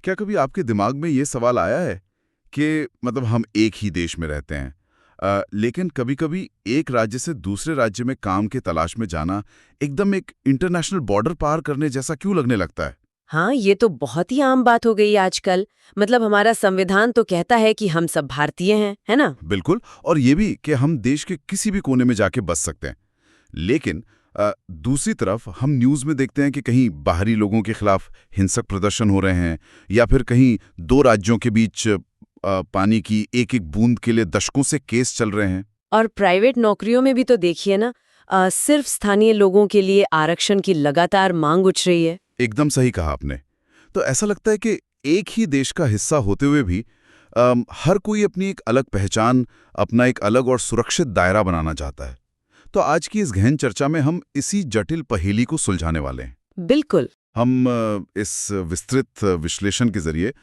क्या कभी आपके दिमाग में ये सवाल आया है कि मतलब हम एक ही देश में रहते हैं, लेकिन कभी-कभी एक राज्य से दूसरे राज्य में काम के तलाश में जाना एकदम एक इंटरनेशनल बॉर्डर पार करने जैसा क्यों लगने लगता है? हाँ, ये तो बहुत ही आम बात हो गई आजकल। मतलब हमारा संविधान तो कहता है कि हम सब भारतीय हैं, है ना? बिल्कुल। और ये भी कि हम देश के किसी भी कोने में जाके बस सकते हैं। लेकिन दूसरी तरफ हम न्यूज़ में देखते हैं कि कहीं बाहरी लोगों के खिलाफ हिंसक प्रदर्शन हो रहे हैं, या फिर कहीं दो राज्यों के बीच पानी की एक-एक बूंद के लिए दशकों से केस चल रहे हैं। और प्राइवेट नौकरियों में भी तो देखिए ना, सिर्फ स्थानीय लोगों के लिए आरक्षण की लगातार मांग उठ रही है। एकदम सही कहा आपने। तो ऐसा लगता है कि एक ही देश का हिस्सा होते हुए भी हर कोई अपनी एक अलग पहचान, अपना एक अलग और सुरक्षित दायरा बनाना चाहता है। तो आज की इस गहन चर्चा में हम इसी जटिल पहेली को सुलझाने वाले हैं। बिल्कुल। हम इस विस्तृत विश्लेषण के जरिए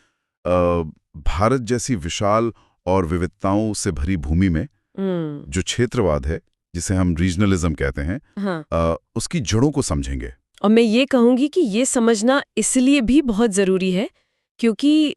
भारत जैसी विशाल और विविधताओं से भरी भूमि में जो क्षेत्रवाद है, जिसे हम रीजनलिज्म कहते हैं, हाँ। उसकी जड़ों को समझेंगे। और मैं ये कहूंगी कि ये समझना इसलिए भी बहुत जरूरी है क्योंकि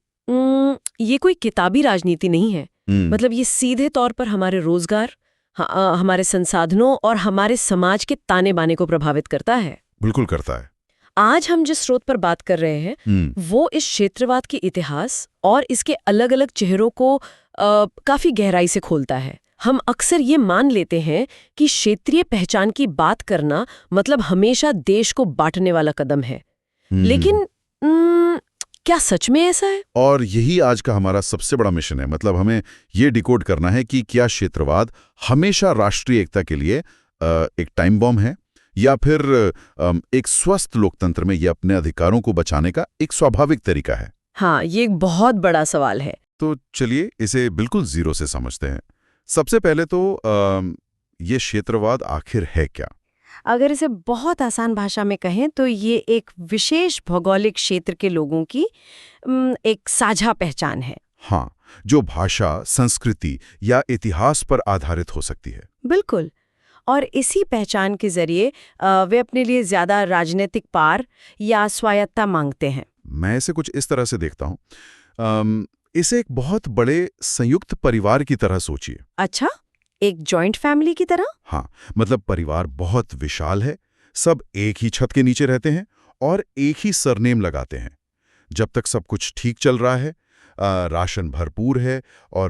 ये कोई किताबी राजनीति नहीं है। मतलब ये सीधे तौर पर हमारे रोजगार, हमारे संसाधनों और हमारे समाज के ताने बाने को प्रभावित करता है। बिल्कुल करता है। आज हम जिस स्रोत पर बात कर रहे हैं वो इस क्षेत्रवाद के इतिहास और इसके अलग अलग चेहरों को काफी गहराई से खोलता है। हम अक्सर ये मान लेते हैं कि क्षेत्रीय पहचान की बात करना मतलब हमेशा देश को बांटने वाला कदम है, लेकिन क्या सच में ऐसा है? और यही आज का हमारा सबसे बड़ा मिशन है। मतलब हमें ये डिकोड करना है कि क्या क्षेत्रवाद हमेशा राष्ट्रीय एकता के लिए एक टाइम बॉम्ब है, या फिर एक स्वस्थ लोकतंत्र में ये अपने अधिकारों को बचाने का एक स्वाभाविक तरीका है। हाँ, ये एक बहुत बड़ा सवाल है। तो चलिए इसे बिल्कुल जीरो से समझते हैं। सबसे पहले तो ये क्षेत्रवाद आखिर है क्या? अगर इसे बहुत आसान भाषा में कहें तो ये एक विशेष भौगोलिक क्षेत्र के लोगों की एक साझा पहचान है। हाँ, जो भाषा, संस्कृति या इतिहास पर आधारित हो सकती है। बिल्कुल। और इसी पहचान के जरिए वे अपने लिए ज्यादा राजनीतिक पार या स्वायत्तता मांगते हैं। मैं इसे कुछ इस तरह से देखता हूँ। इसे एक बहुत बड़े संयुक्त परिवार की तरह सोचिए। अच्छा, एक जॉइंट फैमिली की तरह? हाँ, मतलब परिवार बहुत विशाल है, सब एक ही छत के नीचे रहते हैं और एक ही सरनेम लगाते हैं। जब तक सब कुछ ठीक चल रहा है, राशन भरपूर है, और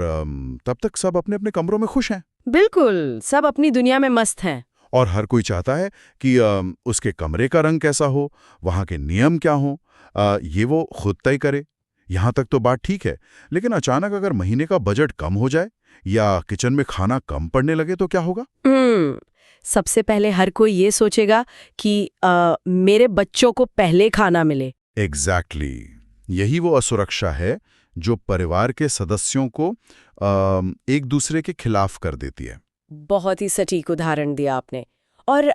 तब तक सब अपने अपने कमरों में खुश हैं। बिल्कुल, सब अपनी दुनिया में मस्त हैं। और हर कोई चाहता है कि उसके कमरे का रंग कैसा हो, वहाँ के नियम क्या हो, ये वो खुद तय करे। यहाँ तक तो बात ठीक है, लेकिन अचानक अगर महीने का बजट कम हो जाए या किचन में खाना कम पड़ने लगे तो क्या होगा? सबसे पहले हर कोई ये सोचेगा कि मेरे बच्चों को पहले खाना मिले। एग्जैक्टली। यही वो असुरक्षा है जो परिवार के सदस्यों को एक दूसरे के खिलाफ कर देती है। बहुत ही सटीक उदाहरण दिया आपने। और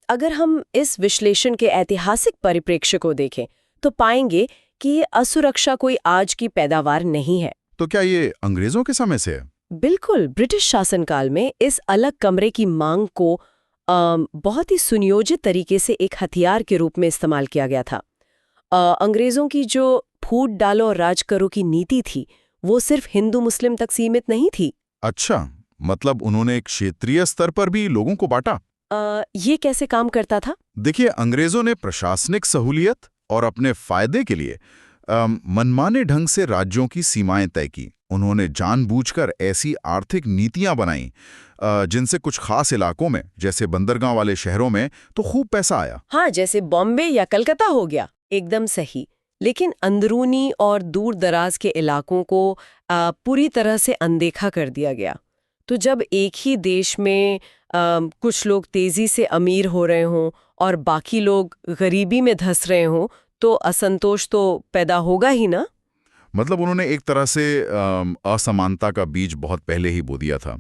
अगर हम इस विश्लेषण के ऐतिहासिक परिप्रेक्ष्य को देखें तो पाएंगे कि ये असुरक्षा कोई आज की पैदावार नहीं है। तो क्या ये अंग्रेजों के समय से है? बिल्कुल, ब्रिटिश शासनकाल में इस अलग कमरे की मांग को बहुत ही सुनियोजित तरीके से एक हथियार के रूप में इस्तेमाल किया गया था। अंग्रेजों की जो फूट डालो और राज करो की नीति थी, वो सिर्फ हिंदू मुस्लिम तक सीमित नहीं थी। अच्छा, मतलब उन्होंने एक क्षेत्रीय स्तर पर भी लोगों को बांटा। ये कैसे काम करता था? देखिए, अंग्रेजों ने प्रशासनिक सहूलियत और अपने फायदे के लिए मनमाने ढंग से राज्यों की सीमाएं तय की। उन्होंने जानबूझकर ऐसी आर्थिक नीतियां बनाई जिनसे कुछ खास इलाकों में, जैसे बंदरगांव वाले शहरों में, तो खूब पैसा आया। हाँ, जैसे बॉम्बे या कलकत्ता हो गया। एकदम सही। लेकिन अंदरूनी और दूर दराज के इलाकों को पूरी तरह से अनदेखा कर दिया गया। तो जब एक ही देश में कुछ लोग तेजी से अमीर हो रहे हों और बाकी लोग गरीबी में धंस रहे हों, तो असंतोष तो पैदा होगा ही ना। मतलब उन्होंने एक तरह से असमानता का बीज बहुत पहले ही बो दिया था।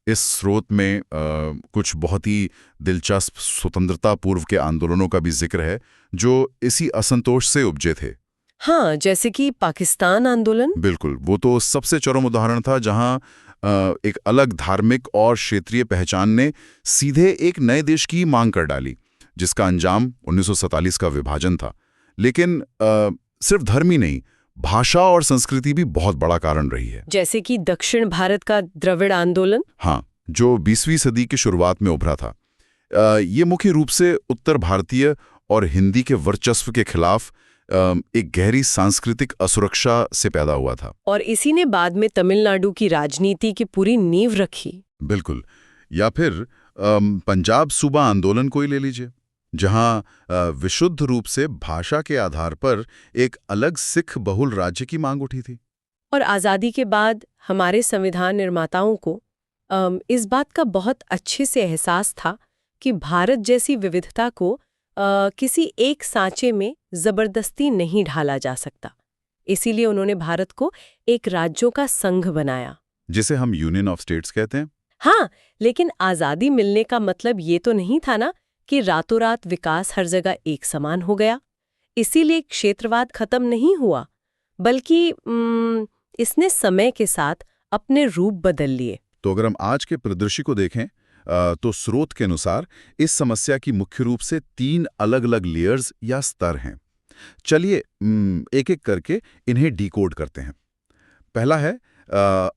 इस स्रोत में कुछ बहुत ही दिलचस्प स्वतंत्रता पूर्व के आंदोलनों का भी जिक्र है जो इसी असंतोष से उपजे थे। हाँ, जैसे कि पाकिस्तान आंदोलन। बिल्कुल, वो तो सबसे चरम उदाहरण था जहां एक अलग धार्मिक और क्षेत्रीय पहचान ने सीधे एक नए देश की मांग कर डाली, जिसका अंजाम 1947 का विभाजन था। लेकिन सिर्फ धर्म ही नहीं, भाषा और संस्कृति भी बहुत बड़ा कारण रही है। जैसे कि दक्षिण भारत का द्रविड़ आंदोलन। हाँ, जो 20वीं सदी की शुरुआत में उभरा था। ये मुख्य रूप से उत्तर भारतीय और हिंदी के वर्चस्व के खिलाफ एक गहरी सांस्कृतिक असुरक्षा से पैदा हुआ था। और इसी ने बाद में तमिलनाडु की राजनीति की पूरी नींव रखी। बिल्कुल। या फिर पंजाब सूबा आंदोलन को ही ले लीजिए, जहां विशुद्ध रूप से भाषा के आधार पर एक अलग सिख बहुल राज्य की मांग उठी थी। और आज़ादी के बाद हमारे संविधान निर्माताओं को इस बात का बहुत अच्छे से एहसास था कि भारत जैसी विविधता को किसी एक सांचे में जबरदस्ती नहीं ढाला जा सकता। इसीलिए उन्होंने भारत को एक राज्यों का संघ बनाया, जिसे हम यूनियन ऑफ स्टेट्स कहते हैं। हाँ, लेकिन आज़ादी मिलने का मतलब ये तो नहीं था ना कि रातों रात विकास हर जगह एक समान हो गया। इसीलिए क्षेत्रवाद खत्म नहीं हुआ, बल्कि इसने समय के साथ अपने रूप बदल लिए। तो अगर हम आज के परिदृश्य को देखें तो स्रोत के अनुसार इस समस्या की मुख्य रूप से 3 अलग-अलग लेयर्स या स्तर हैं। चलिए एक एक करके इन्हें डिकोड करते हैं। पहला है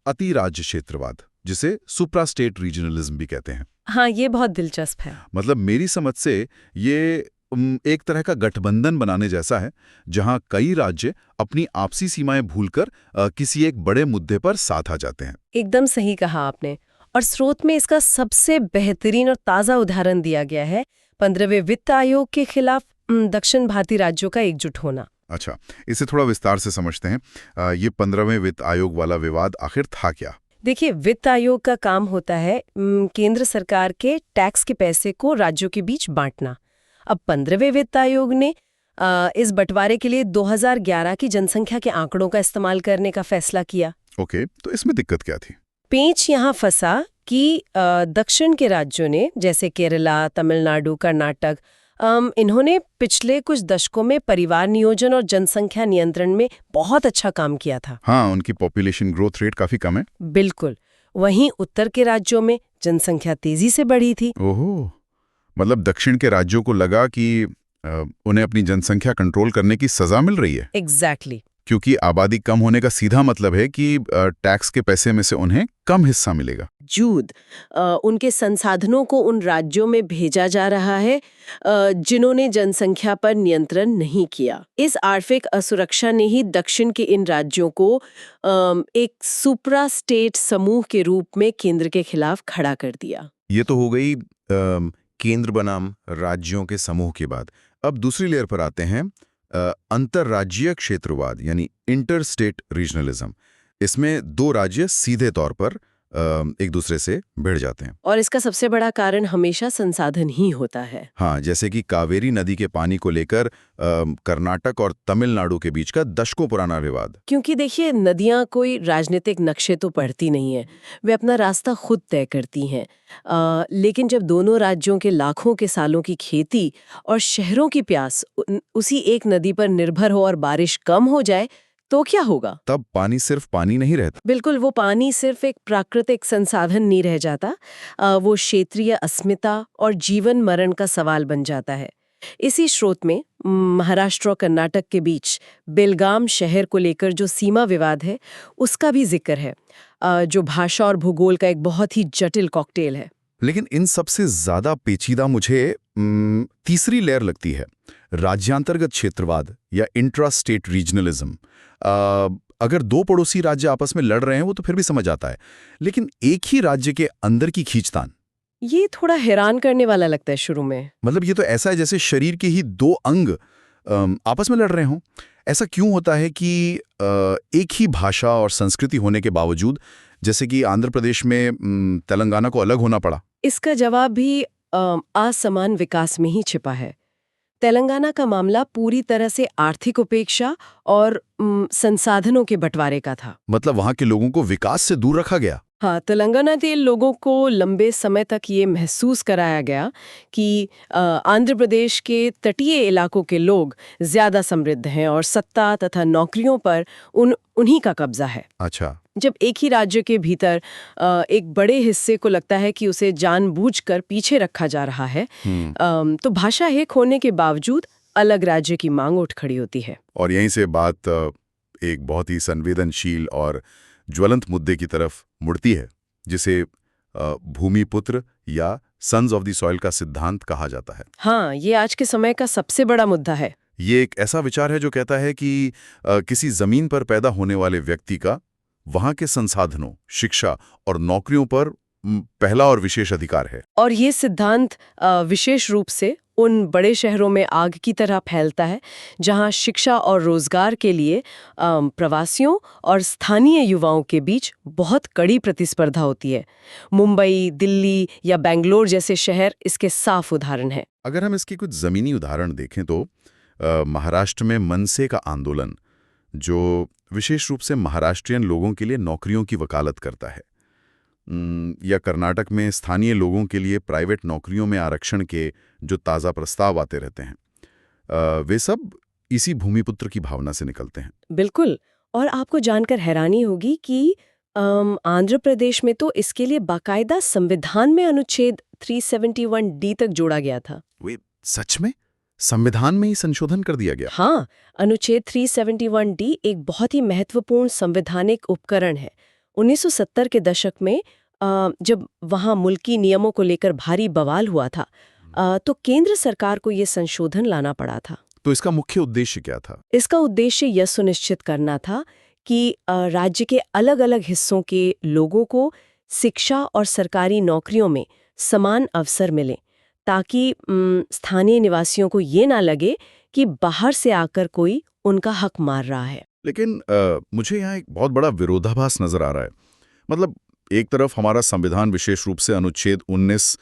अति राज्य क्षेत्रवाद, जिसे सुप्रा स्टेट रीजनलिज्म भी कहते हैं। हाँ, ये बहुत दिलचस्प है। मतलब मेरी समझ से ये एक तरह का गठबंधन बनाने जैसा है, जहां कई राज्य अपनी आपसी सीमाएं भूलकर किसी एक बड़े मुद्दे पर साथ आ जाते हैं। एकदम सही कहा आपने। और स्रोत में इसका सबसे बेहतरीन और ताज़ा उदाहरण दिया गया है 15वें वित्त आयोग के खिलाफ दक्षिण भारतीय राज्यों का एकजुट होना। अच्छा, इसे थोड़ा विस्तार से समझते हैं। ये 15वें वित्त आयोग वाला विवाद आखिर था क्या? देखिए, वित्त आयोग का काम होता है केंद्र सरकार के टैक्स के पैसे को राज्यों के बीच बांटना। अब 15वें वित्त आयोग ने इस बंटवारे के लिए 2011 की जनसंख्या के आंकड़ों का इस्तेमाल करने का फैसला किया। ओके, तो इसमें दिक्कत क्या थी? पेंच यहाँ फंसा कि दक्षिण के राज्यों ने, जैसे केरला, तमिलनाडु, कर्नाटक, इन्होंने पिछले कुछ दशकों में परिवार नियोजन और जनसंख्या नियंत्रण में बहुत अच्छा काम किया था। हाँ, उनकी पॉपुलेशन ग्रोथ रेट काफी कम है। बिल्कुल। वहीं उत्तर के राज्यों में जनसंख्या तेजी से बढ़ी थी। ओहो, मतलब दक्षिण के राज्यों को लगा कि उन्हें अपनी जनसंख्या कंट्रोल करने की सजा मिल रही है। एग्जैक्टली। क्योंकि आबादी कम होने का सीधा मतलब है कि टैक्स के पैसे में से उन्हें कम हिस्सा मिलेगा। जूद उनके संसाधनों को उन राज्यों में भेजा जा रहा है जिन्होंने जनसंख्या पर नियंत्रण नहीं किया। इस आर्थिक असुरक्षा ने ही दक्षिण के इन राज्यों को एक सुप्रा स्टेट समूह के रूप में केंद्र के खिलाफ खड़ा कर दिया। ये तो हो गई केंद्र बनाम राज्यों के समूह के बाद। अब दूसरी लेयर पर आते हैं, अंतरराज्यीय क्षेत्रवाद यानी इंटर स्टेट रीजनलिज्म। इसमें 2 राज्य सीधे तौर पर एक दूसरे से भिड़ जाते हैं। और इसका सबसे बड़ा कारण हमेशा संसाधन ही होता है। हाँ, जैसे कि कावेरी नदी के पानी को लेकर कर्नाटक और तमिलनाडु के बीच का दशकों पुराना विवाद। क्योंकि देखिए, नदियाँ कोई राजनीतिक नक्शे तो पढ़ती नहीं है, वे अपना रास्ता खुद तय करती हैं। लेकिन जब दोनों राज्यों के लाखों के सालों की खेती और शहरों की प्यास उसी एक नदी पर निर्भर हो और बारिश कम हो जाए, तो क्या होगा? तब पानी सिर्फ पानी नहीं रहता। बिल्कुल, वो पानी सिर्फ एक प्राकृतिक संसाधन नहीं रह जाता, वो क्षेत्रीय अस्मिता और जीवन मरण का सवाल बन जाता है। इसी स्रोत में महाराष्ट्र और कर्नाटक के बीच बेलगाम शहर को लेकर जो सीमा विवाद है, उसका भी जिक्र है, जो भाषा और भूगोल का एक बहुत ही जटिल कॉकटेल है। लेकिन इन सबसे ज्यादा पेचीदा मुझे तीसरी लेयर लगती है, राज्यांतर्गत क्षेत्रवाद या इंट्रा स्टेट रीजनलिज्म। अगर 2 पड़ोसी राज्य आपस में लड़ रहे हैं वो तो फिर भी समझ आता है, लेकिन एक ही राज्य के अंदर की खींचतान, ये थोड़ा हैरान करने वाला लगता है शुरू में। मतलब ये तो ऐसा है जैसे शरीर के ही 2 अंग आपस में लड़ रहे हों। ऐसा क्यों होता है कि एक ही भाषा और संस्कृति होने के बावजूद, जैसे कि आंध्र प्रदेश में तेलंगाना को अलग होना पड़ा? इसका जवाब भी असमान विकास में ही छिपा है। तेलंगाना का मामला पूरी तरह से आर्थिक उपेक्षा और संसाधनों के बंटवारे का था। मतलब वहां के लोगों को विकास से दूर रखा गया। हाँ, तेलंगाना के लोगों को लंबे समय तक ये महसूस कराया गया कि आंध्र प्रदेश के तटीय इलाकों के लोग ज्यादा समृद्ध हैं और सत्ता तथा नौकरियों पर उन्हीं का कब्जा है। अच्छा। जब एक ही राज्य के भीतर एक बड़े हिस्से को लगता है कि उसे जानबूझकर पीछे रखा जा रहा है, तो भाषा एक होने के बावजूद अलग राज्य की मांग उठ खड़ी होती है। और यहीं से बात एक बहुत ही संवेदनशील और ज्वलंत मुद्दे की तरफ मुड़ती है, जिसे भूमिपुत्र या सन्स ऑफ द सॉइल का सिद्धांत कहा जाता है। हाँ, ये आज के समय का सबसे बड़ा मुद्दा है। ये एक ऐसा विचार है जो कहता है कि किसी जमीन पर पैदा होने वाले व्यक्ति का वहां के संसाधनों, शिक्षा और नौकरियों पर पहला और विशेष अधिकार है। और ये सिद्धांत विशेष रूप से उन बड़े शहरों में आग की तरह फैलता है जहां शिक्षा और रोजगार के लिए प्रवासियों और स्थानीय युवाओं के बीच बहुत कड़ी प्रतिस्पर्धा होती है। मुंबई, दिल्ली या बेंगलोर जैसे शहर इसके साफ उदाहरण हैं। अगर हम इसकी कुछ जमीनी उदाहरण देखें तो महाराष्ट्र में मनसे का आंदोलन, जो विशेष रूप से महाराष्ट्रियन लोगों के लिए नौकरियों की वकालत करता है, या कर्नाटक में स्थानीय लोगों के लिए प्राइवेट नौकरियों में आरक्षण के जो ताज़ा प्रस्ताव आते रहते हैं, वे सब इसी भूमिपुत्र की भावना से निकलते हैं। बिल्कुल। और आपको जानकर हैरानी होगी कि आंध्र प्रदेश में तो इसके लिए बाकायदा संविधान में अनुच्छेद 371D तक जोड़ा गया था। वे सच में संविधान में ही संशोधन कर दिया गया? हाँ, अनुच्छेद 371D एक बहुत ही महत्वपूर्ण संवैधानिक उपकरण है। 1970 के दशक में जब वहाँ मुल्की नियमों को लेकर भारी बवाल हुआ था, तो केंद्र सरकार को ये संशोधन लाना पड़ा था। तो इसका मुख्य उद्देश्य क्या था? इसका उद्देश्य यह सुनिश्चित करना था कि राज्य के अलग-अलग हिस्सों के लोगों को शिक्षा और सरकारी नौकरियों में समान अवसर मिले, ताकि स्थानीय निवासियों को ये ना लगे कि बाहर से आकर कोई उनका हक मार रहा है। लेकिन मुझे यहाँ एक बहुत बड़ा विरोधाभास नजर आ रहा है। मतलब एक तरफ हमारा संविधान विशेष रूप से अनुच्छेद 19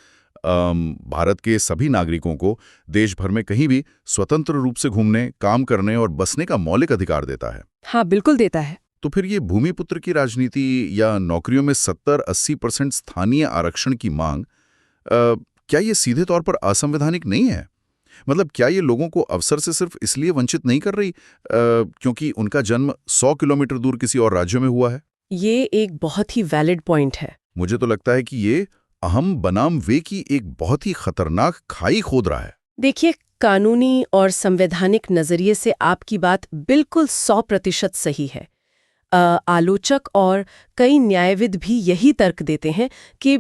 भारत के सभी नागरिकों को देश भर में कहीं भी स्वतंत्र रूप से घूमने, काम करने और बसने का मौलिक अधिकार देता है। हाँ, बिल्कुल देता है। तो फिर ये भूमिपुत्र की राजनीति या नौकरियों में 70-80% स्थानीय आरक्षण की मांग, क्या ये सीधे तौर पर असंवैधानिक नहीं है? मतलब क्या ये लोगों को अवसर से सिर्फ इसलिए वंचित नहीं कर रही क्योंकि उनका जन्म 100 किलोमीटर दूर किसी और राज्य में हुआ है? ये एक बहुत ही वैलिड पॉइंट है। मुझे तो लगता है कि ये अहम बनाम वे की एक बहुत ही खतरनाक खाई खोद रहा है। देखिए, कानूनी और संवैधानिक नजरिए से आपकी बात बिल्कुल 100% सही है। आलोचक और कई न्यायविद भी यही तर्क देते हैं कि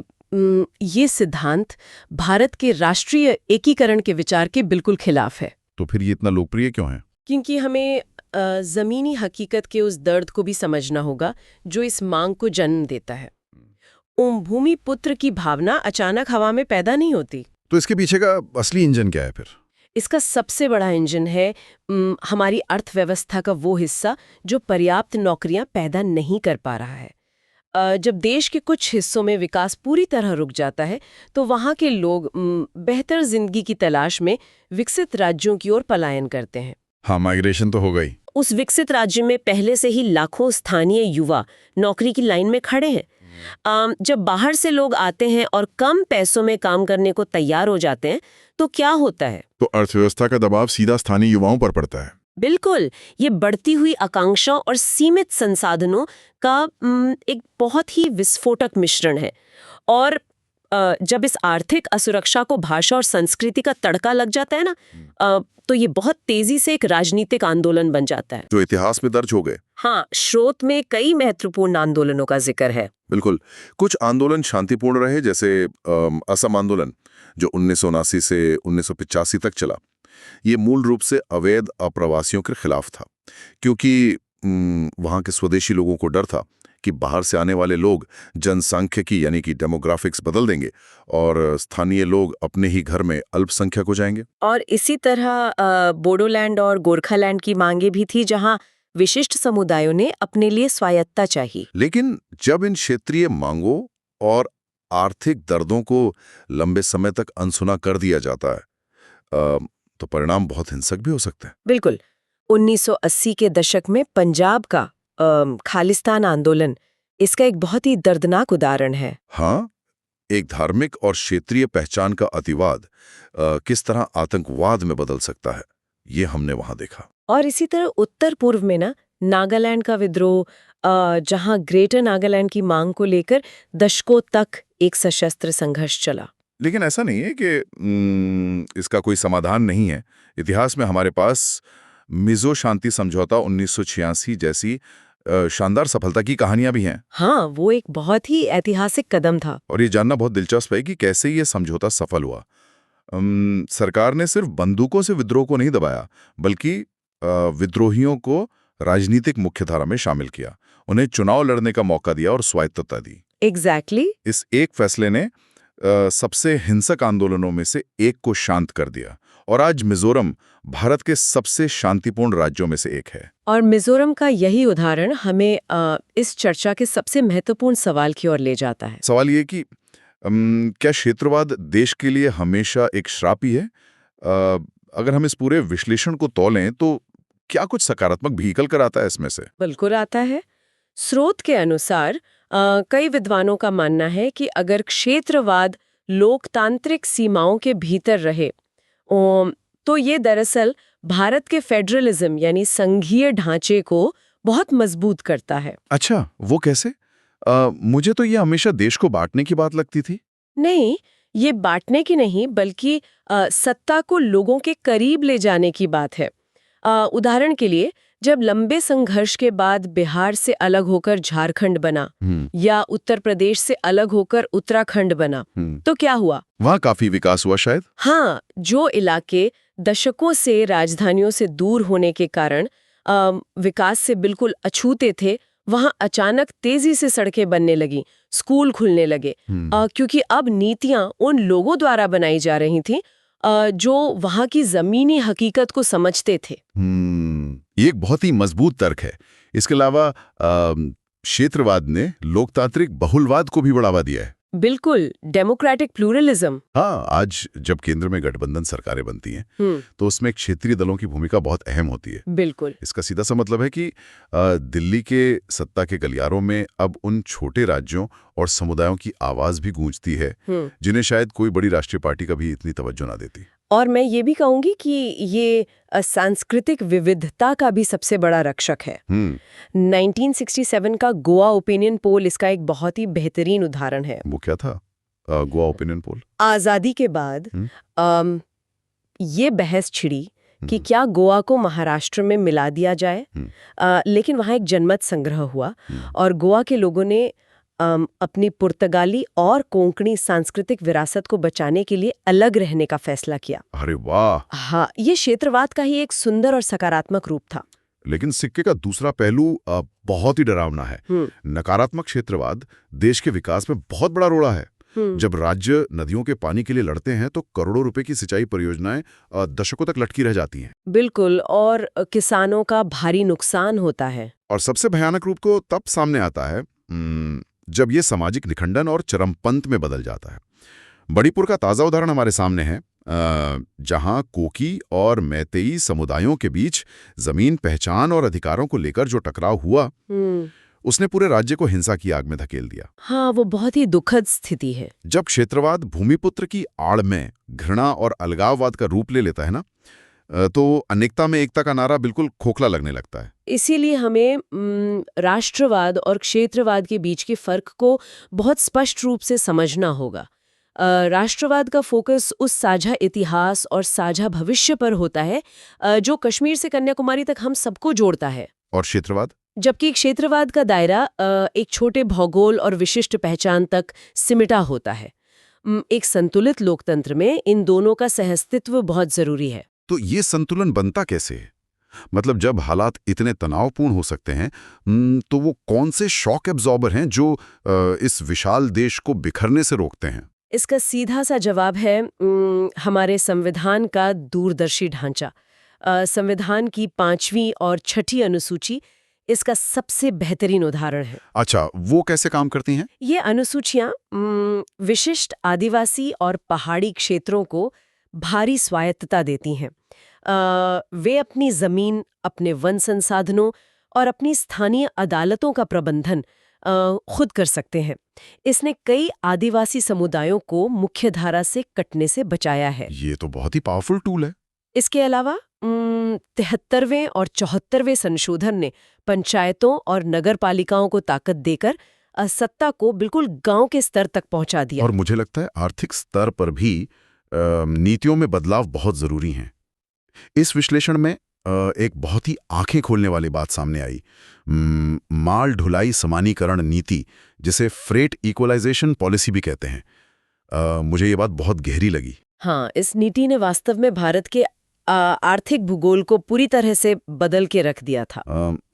ये सिद्धांत भारत के राष्ट्रीय एकीकरण के विचार के बिल्कुल खिलाफ है। तो फिर ये इतना लोकप्रिय क्यों है? क्योंकि हमें जमीनी हकीकत के उस दर्द को भी समझना होगा जो इस मांग को जन्म देता है। भूमिपुत्र की भावना अचानक हवा में पैदा नहीं होती। तो इसके पीछे का असली इंजन क्या है फिर? इसका सबसे बड़ा इंजन है हमारी अर्थव्यवस्था का वो हिस्सा जो पर्याप्त नौकरियां पैदा नहीं कर पा रहा है। जब देश के कुछ हिस्सों में विकास पूरी तरह रुक जाता है, तो वहाँ के लोग बेहतर जिंदगी की तलाश में विकसित राज्यों की ओर पलायन करते हैं। हाँ, माइग्रेशन तो हो गई। उस विकसित राज्य में पहले से ही लाखों स्थानीय युवा नौकरी की लाइन में खड़े हैं। जब बाहर से लोग आते हैं और कम पैसों में काम करने को तैयार हो जाते हैं, तो क्या होता है? तो अर्थव्यवस्था का दबाव सीधा स्थानीय युवाओं पर पड़ता है। बिल्कुल, ये बढ़ती हुई आकांक्षा और सीमित संसाधनों का एक बहुत ही विस्फोटक मिश्रण है। और जब इस आर्थिक असुरक्षा को भाषा और संस्कृति का तड़का लग जाता है ना, तो ये बहुत तेजी से एक राजनीतिक आंदोलन बन जाता है, जो इतिहास में दर्ज हो गए। हाँ, स्रोत में कई महत्वपूर्ण आंदोलनों का जिक्र है। बिल्कुल, कुछ आंदोलन शांतिपूर्ण रहे, जैसे असम आंदोलन जो 1979 से 1985 तक चला। ये मूल रूप से अवैध अप्रवासियों के खिलाफ था, क्योंकि वहाँ के स्वदेशी लोगों को डर था कि बाहर से आने वाले लोग जनसांख्यिकी यानी कि डेमोग्राफिक्स बदल देंगे और स्थानीय लोग अपने ही घर में अल्पसंख्यक हो जाएंगे। और इसी तरह बोडोलैंड और गोरखालैंड की मांगे भी थी, जहां विशिष्ट समुदायों ने अपने लिए स्वायत्तता चाहिए। लेकिन जब इन क्षेत्रीय मांगों और आर्थिक दर्दों को लंबे समय तक अनसुना कर दिया जाता है, तो परिणाम बहुत हिंसक भी हो सकते हैं। बिल्कुल। 1980 के दशक में पंजाब का खालिस्तान आंदोलन इसका एक बहुत ही दर्दनाक उदाहरण है। हाँ, एक धार्मिक और क्षेत्रीय पहचान का अतिवाद किस तरह आतंकवाद में बदल सकता है, ये हमने वहां देखा। और इसी तरह उत्तर पूर्व में ना नागालैंड का विद्रोह, जहां ग्रेटर नागालैंड की मांग को लेकर दशकों तक एक सशस्त्र संघर्ष चला। लेकिन ऐसा नहीं है कि इसका कोई समाधान नहीं है। इतिहास में हमारे पास मिजो शांति समझौता 1986 जैसी शानदार सफलता की कहानियां भी हैं। हाँ, वो एक बहुत ही ऐतिहासिक कदम था। और ये जानना बहुत दिलचस्प है कि कैसे ये समझौता सफल हुआ। सरकार ने सिर्फ बंदूकों से विद्रोह को नहीं दबाया, बल्कि विद्रोहियों को राजनीतिक मुख्यधारा में शामिल किया, उन्हें चुनाव लड़ने का मौका दिया और स्वायत्तता दी। एग्जैक्टली। इस एक फैसले ने सबसे हिंसक आंदोलनों में से एक को शांत कर दिया और आज मिजोरम भारत के सबसे शांतिपूर्ण राज्यों में से एक है। और मिजोरम का यही उदाहरण हमें इस चर्चा के सबसे महत्वपूर्ण सवाल की ओर ले जाता है। सवाल ये कि क्या क्षेत्रवाद देश के लिए हमेशा एक श्राप ही है? अगर हम इस पूरे विश्लेषण को तौलें तो क्या कुछ सकारात्मक भी निकल कर आता है इसमें से? बिल्कुल आता है। स्रोत के अनुसार कई विद्वानों का मानना है कि अगर क्षेत्रवाद लोकतांत्रिक सीमाओं के भीतर रहे तो ये दरअसल भारत के फेडरलिज्म यानी संघीय ढांचे को बहुत मजबूत करता है। अच्छा, वो कैसे? मुझे तो ये हमेशा देश को बांटने की बात लगती थी। नहीं, ये बांटने की नहीं, बल्कि सत्ता को लोगों के करीब ले जाने की बात है। उदाहरण के लिए, जब लंबे संघर्ष के बाद बिहार से अलग होकर झारखंड बना या उत्तर प्रदेश से अलग होकर उत्तराखंड बना, तो क्या हुआ? वहाँ काफी विकास हुआ शायद। हाँ, जो इलाके दशकों से राजधानियों से दूर होने के कारण विकास से बिल्कुल अछूते थे, वहां अचानक तेजी से सड़कें बनने लगी, स्कूल खुलने लगे, क्योंकि अब नीतियां उन लोगों द्वारा बनाई जा रही थीं जो वहां की जमीनी हकीकत को समझते थे। ये एक बहुत ही मजबूत तर्क है। इसके अलावा क्षेत्रवाद ने लोकतांत्रिक बहुलवाद को भी बढ़ावा दिया है। बिल्कुल, डेमोक्रेटिक प्लूरलिज्म। हाँ, आज जब केंद्र में गठबंधन सरकारें बनती हैं तो उसमें क्षेत्रीय दलों की भूमिका बहुत अहम होती है। बिल्कुल। इसका सीधा सा मतलब है कि दिल्ली के सत्ता के गलियारों में अब उन छोटे राज्यों और समुदायों की आवाज भी गूंजती है जिन्हें शायद कोई बड़ी राष्ट्रीय पार्टी कभी इतनी तवज्जो ना देती। और मैं ये भी कहूंगी कि ये सांस्कृतिक विविधता का भी सबसे बड़ा रक्षक है। 1967 का गोवा ओपिनियन पोल इसका एक बहुत ही बेहतरीन उदाहरण है। वो क्या था गोवा ओपिनियन पोल? आजादी के बाद ये बहस छिड़ी कि क्या गोवा को महाराष्ट्र में मिला दिया जाए, लेकिन वहाँ एक जनमत संग्रह हुआ और गोवा के लोगों ने अपनी पुर्तगाली और कोंकणी सांस्कृतिक विरासत को बचाने के लिए अलग रहने का फैसला किया। अरे वाह! हाँ, ये क्षेत्रवाद का ही एक सुंदर और सकारात्मक रूप था। लेकिन सिक्के का दूसरा पहलू बहुत ही डरावना है। नकारात्मक क्षेत्रवाद देश के विकास में बहुत बड़ा रोड़ा है। जब राज्य नदियों के पानी के लिए लड़ते हैं तो करोड़ों रुपए की सिंचाई परियोजनाएं दशकों तक लटकी रह जाती हैं। बिल्कुल, और किसानों का भारी नुकसान होता है। और सबसे भयानक रूप को तब सामने आता है जब ये सामाजिक निखंडन और चरमपंथ में बदल जाता है। बड़ीपुर का ताजा उदाहरण हमारे सामने है, जहां कोकी और मैतेई समुदायों के बीच जमीन पहचान और अधिकारों को लेकर जो टकराव हुआ उसने पूरे राज्य को हिंसा की आग में धकेल दिया। हाँ, वो बहुत ही दुखद स्थिति है। जब क्षेत्रवाद भूमिपुत्र की आड़ में घृणा और अलगाववाद का रूप ले लेता है ना, तो अनेकता में एकता का नारा बिल्कुल खोखला लगने लगता है। इसीलिए हमें राष्ट्रवाद और क्षेत्रवाद के बीच के फर्क को बहुत स्पष्ट रूप से समझना होगा। राष्ट्रवाद का फोकस उस साझा इतिहास और साझा भविष्य पर होता है जो कश्मीर से कन्याकुमारी तक हम सबको जोड़ता है। और क्षेत्रवाद? जबकि क्षेत्रवाद का दायरा एक छोटे भौगोल और विशिष्ट पहचान तक सिमटा होता है। एक संतुलित लोकतंत्र में इन दोनों का सहअस्तित्व बहुत जरूरी है। तो ये संतुलन बनता कैसे है? मतलब जब हालात इतने तनावपूर्ण हो सकते हैं तो वो कौन से शॉक एब्जॉर्बर हैं जो इस विशाल देश को बिखरने से रोकते हैं? इसका सीधा सा जवाब है हमारे संविधान का दूरदर्शी ढांचा। संविधान की 5वीं और 6ठी अनुसूची इसका सबसे बेहतरीन उदाहरण है। अच्छा, वो कैसे काम करती हैं? ये अनुसूचियां विशिष्ट आदिवासी और पहाड़ी क्षेत्रों को भारी स्वायत्तता देती हैं। वे अपनी जमीन, अपने वन संसाधनों और अपनी स्थानीय अदालतों का प्रबंधन खुद कर सकते हैं। इसने कई आदिवासी समुदायों को मुख्यधारा से कटने से बचाया है। ये तो बहुत ही पावरफुल टूल है। इसके अलावा 73वें और 74वें संशोधन ने पंचायतों और नगर पालिकाओं को ताकत देकर सत्ता को बिल्कुल गांव के स्तर तक पहुंचा दिया। और मुझे लगता है आर्थिक स्तर पर भी नीतियों में बदलाव बहुत जरूरी हैं। इस विश्लेषण में एक बहुत ही आंखें खोलने वाली बात सामने आई। माल ढुलाई समानीकरण नीति, जिसे फ्रेट इक्वलाइजेशन पॉलिसी भी कहते हैं। मुझे ये बात बहुत गहरी लगी। हाँ, इस नीति ने वास्तव में भारत के आर्थिक भूगोल को पूरी तरह से बदल के रख दिया था।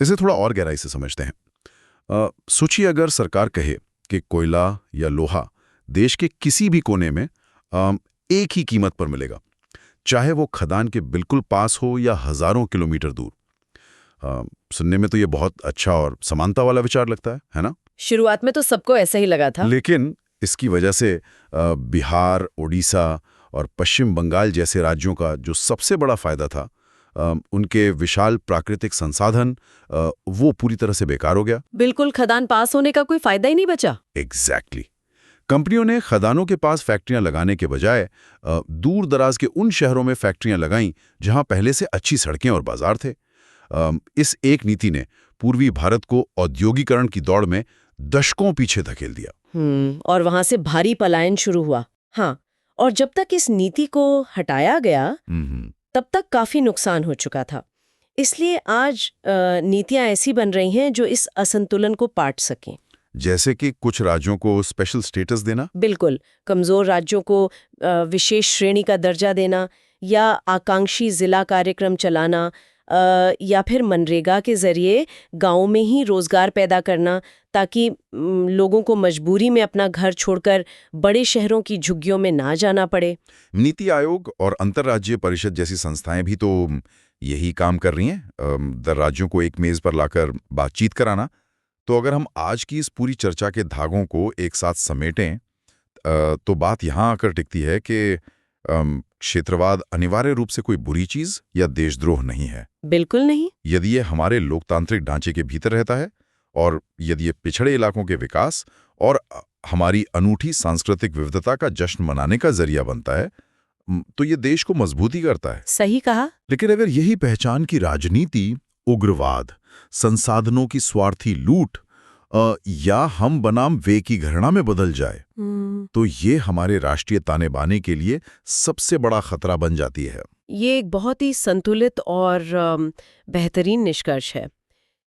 इसे थोड़ा और गहराई से समझते हैं। सोचिए, अगर सरकार कहे कि कोयला या लोहा देश के किसी भी कोने में एक ही कीमत पर मिलेगा, चाहे वो खदान के बिल्कुल पास हो या हजारों किलोमीटर दूर। सुनने में तो ये बहुत अच्छा और समानता वाला विचार लगता है ना? शुरुआत में तो सबको ऐसा ही लगा था। लेकिन इसकी वजह से बिहार, उड़ीसा और पश्चिम बंगाल जैसे राज्यों का जो सबसे बड़ा फायदा था, उनके विशाल प्राकृतिक संसाधन, वो पूरी तरह से बेकार हो गया। बिल्कुल, खदान पास होने का कोई फायदा ही नहीं बचा। एग्जैक्टली। कंपनियों ने खदानों के पास फैक्ट्रियां लगाने के बजाय दूर दराज के उन शहरों में फैक्ट्रियां लगाईं जहां पहले से अच्छी सड़कें और बाजार थे। इस एक नीति ने पूर्वी भारत को औद्योगिकरण की दौड़ में दशकों पीछे धकेल दिया। और वहां से भारी पलायन शुरू हुआ। हाँ, और जब तक इस नीति को हटाया गया तब तक काफी नुकसान हो चुका था। इसलिए आज नीतियां ऐसी बन रही हैं जो इस असंतुलन को पाट सकें। जैसे कि कुछ राज्यों को स्पेशल स्टेटस देना। बिल्कुल, कमजोर राज्यों को विशेष श्रेणी का दर्जा देना, या आकांक्षी जिला कार्यक्रम चलाना, या फिर मनरेगा के जरिए गांव में ही रोजगार पैदा करना, ताकि लोगों को मजबूरी में अपना घर छोड़कर बड़े शहरों की झुग्गियों में ना जाना पड़े। नीति आयोग और अंतर्राज्यीय परिषद जैसी संस्थाएं भी तो यही काम कर रही हैं, राज्यों को एक मेज पर लाकर बातचीत कराना। तो अगर हम आज की इस पूरी चर्चा के धागों को एक साथ समेटें, तो बात यहाँ आकर टिकती है कि क्षेत्रवाद अनिवार्य रूप से कोई बुरी चीज या देशद्रोह नहीं है। बिल्कुल नहीं। यदि ये हमारे लोकतांत्रिक ढांचे के भीतर रहता है, और यदि ये पिछड़े इलाकों के विकास और हमारी अनूठी सांस्कृतिक विविधता का जश्न मनाने का जरिया बनता है, तो ये देश को मजबूती करता है। सही कहा। लेकिन अगर यही पहचान की राजनीति उग्रवाद, संसाधनों की स्वार्थी लूट या हम बनाम वे की घृणा में बदल जाए, तो ये हमारे राष्ट्रीय ताने बाने के लिए सबसे बड़ा खतरा बन जाती है। ये एक बहुत ही संतुलित और बेहतरीन निष्कर्ष है।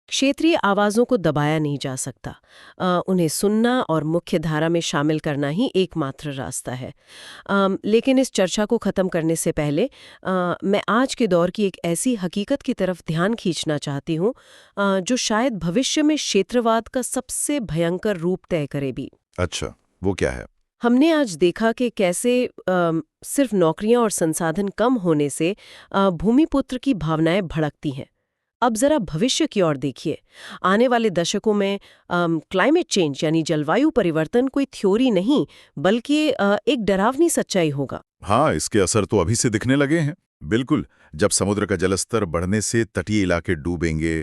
क्षेत्रीय आवाज़ों को दबाया नहीं जा सकता। उन्हें सुनना और मुख्य धारा में शामिल करना ही एकमात्र रास्ता है। लेकिन इस चर्चा को ख़त्म करने से पहले मैं आज के दौर की एक ऐसी हकीकत की तरफ ध्यान खींचना चाहती हूँ जो शायद भविष्य में क्षेत्रवाद का सबसे भयंकर रूप तय करे भी। अच्छा, वो क्या है? हमने आज देखा कि कैसे सिर्फ नौकरियां और संसाधन कम होने से भूमिपुत्र की भावनाएं भड़कती हैं। अब जरा भविष्य की ओर देखिए। आने वाले दशकों में क्लाइमेट चेंज यानी जलवायु परिवर्तन कोई थ्योरी नहीं, बल्कि एक डरावनी सच्चाई होगा। हाँ, इसके असर तो अभी से दिखने लगे हैं। बिल्कुल, जब समुद्र का जलस्तर बढ़ने से तटीय इलाके डूबेंगे,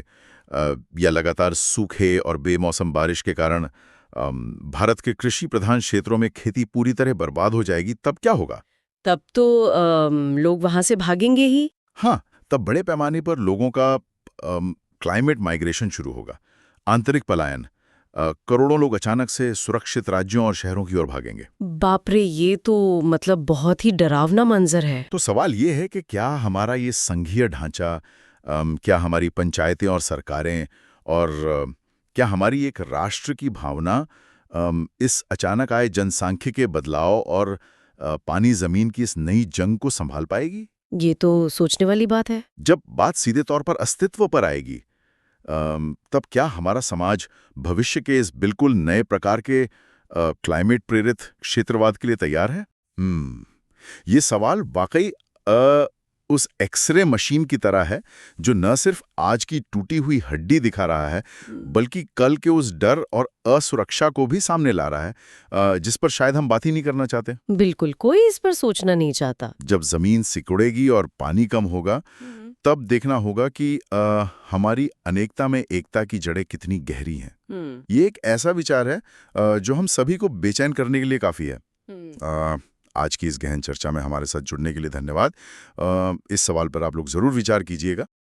या लगातार सूखे और बेमौसम बारिश के कारण भारत के कृषि प्रधान क्षेत्रों में खेती पूरी तरह बर्बाद हो जाएगी, तब क्या होगा? तब तो लोग वहां से भागेंगे ही। हाँ, तब बड़े पैमाने पर लोगों का क्लाइमेट माइग्रेशन शुरू होगा, आंतरिक पलायन। करोड़ों लोग अचानक से सुरक्षित राज्यों और शहरों की ओर भागेंगे। बाप रे, ये तो मतलब बहुत ही डरावना मंजर है। तो सवाल ये है कि क्या हमारा ये संघीय ढांचा, क्या हमारी पंचायतें और सरकारें, और क्या हमारी एक राष्ट्र की भावना इस अचानक आए जनसांख्यिकीय बदलाव और पानी जमीन की इस नई जंग को संभाल पाएगी? ये तो सोचने वाली बात है। जब बात सीधे तौर पर अस्तित्व पर आएगी, तब क्या हमारा समाज भविष्य के इस बिल्कुल नए प्रकार के क्लाइमेट प्रेरित क्षेत्रवाद के लिए तैयार है? ये सवाल वाकई उस एक्सरे मशीन की तरह है, जो न सिर्फ आज की टूटी हुई हड्डी दिखा रहा है, बल्कि कल के उस डर और असुरक्षा को भी सामने ला रहा है, जिस पर शायद हम बात ही नहीं करना चाहते। बिल्कुल, कोई इस पर सोचना नहीं चाहता। जब जमीन सिकुड़ेगी और पानी कम होगा, तब देखना होगा कि हमारी अनेकता में एकता की जड़ें कितनी गहरी हैं। ये एक ऐसा विचार है जो हम सभी को बेचैन करने के लिए काफी है। आज की इस गहन चर्चा में हमारे साथ जुड़ने के लिए धन्यवाद। इस सवाल पर आप लोग जरूर विचार कीजिएगा।